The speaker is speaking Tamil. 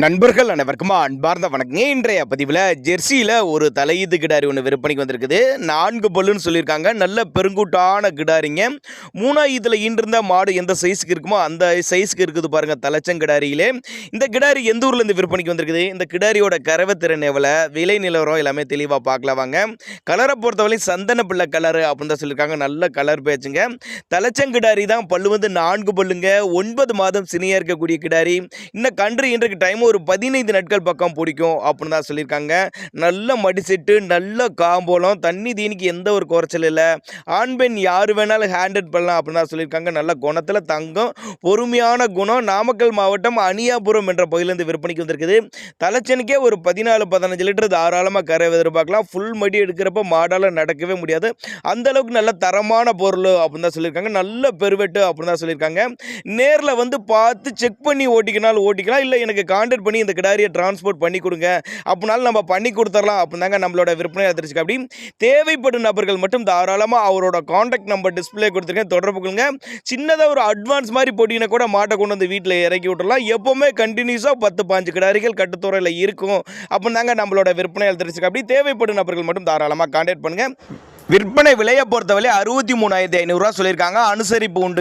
நண்பர்கள் அனைவருக்கும் அன்பார்ந்த வணக்கங்க. இன்றைய பதிவில் ஜெர்சியில் ஒரு தலையீத்து கிடாரி ஒன்று விற்பனைக்கு வந்திருக்குது. 4 பல்லுன்னு சொல்லியிருக்காங்க. நல்ல பெருங்கூட்டான கிடாரிங்க. 3 இதில் ஈன்றிருந்த மாடு எந்த சைஸுக்கு இருக்குமோ அந்த சைஸுக்கு இருக்குது பாருங்கள் தலைச்சங்கிடாரியிலே. இந்த கிடாரி எந்த ஊர்லேருந்து விற்பனைக்கு வந்திருக்குது, இந்த கிடாரியோட கறவைத்திறன் எவ்வளோ, விலை நிலவரம் எல்லாமே தெளிவாக பார்க்கலாம் வாங்க. கலரை பொறுத்தவரையும் சந்தன பிள்ளை கலரு அப்படின்னு தான் சொல்லியிருக்காங்க. நல்ல கலர் பேச்சுங்க. தலைச்சங்கிடாரி தான். பல்லு வந்து 4 பல்லுங்க. 9 மாதம் சினியாக இருக்கக்கூடிய கிடாரி. இன்னும் கன்று இன்றைக்கு டைம் ஒரு 15 நாட்கள் பக்கம் பிடிக்கும் அப்படின்னு தான் சொல்லியிருக்காங்க. நல்ல மடிசெட்டு, நல்ல காம்போலம், தண்ணி தீனிக்கு எந்த ஒரு குறைச்சல் இல்லை. ஆண் பெண் யார் வேணாலும் ஹேண்டில் பண்ணலாம் அப்படின்னு தான் சொல்லியிருக்காங்க. நல்ல குணத்தில் தங்கம், பொறுமையான குணம். நாமக்கல் மாவட்டம் அணியாபுரம் என்ற பகுதியிலேருந்து விற்பனைக்கு வந்திருக்குது. தலைச்சனுக்கே ஒரு 14-15 லிட்டர் தாராளமாக கரை எதிர்பார்க்கலாம். ஃபுல் மடி எடுக்கிறப்ப மாடால் நடக்கவே முடியாது. அந்தளவுக்கு நல்ல தரமான பொருள் அப்படின்னு தான் சொல்லியிருக்காங்க. நல்ல பெருவெட்டு அப்படின்னு தான் சொல்லியிருக்காங்க. நேரில் வந்து பார்த்து செக் பண்ணி ஓட்டிக்கினாலும் ஓட்டிக்கலாம், இல்லை எனக்கு கான்டாக்ட் பண்ணி இந்த கிடாரியை டிரான்ஸ்போர்ட் பண்ணி கொடுங்க அப்படினாலும் நம்ம பண்ணி கொடுத்துடலாம் அப்படின்னு தாங்க நம்மளோட விற்பனை அதிர்ச்சி. அப்படி தேவைப்படும் நபர்கள் மட்டும் தாராளமாக அவரோட கான்டாக்ட் நம்பர் டிஸ்பிளே கொடுத்துருக்கேன், தொடர்பு கொள்ளுங்க. சின்னதாக ஒரு அட்வான்ஸ் மாதிரி போட்டிங்கன்னா கூட மாட்டை கொண்டு வந்து வீட்டில் இறக்கி விட்டுறலாம். எப்போவுமே கண்டினியூஸாக 10-15 கிடாரிகள் கட்டுத்துறையில் இருக்கும் அப்படின்னு தாங்க நம்மளோட விற்பனை அதிர்ச்சி. அப்படி தேவைப்படும் நபர்கள் மட்டும் தாராளமாக கான்டாக்ட் பண்ணுங்கள். விற்பனை விலையை பொறுத்தவரை 63,500 சொல்லியிருக்காங்க. அனுசரிப்பு உண்டு.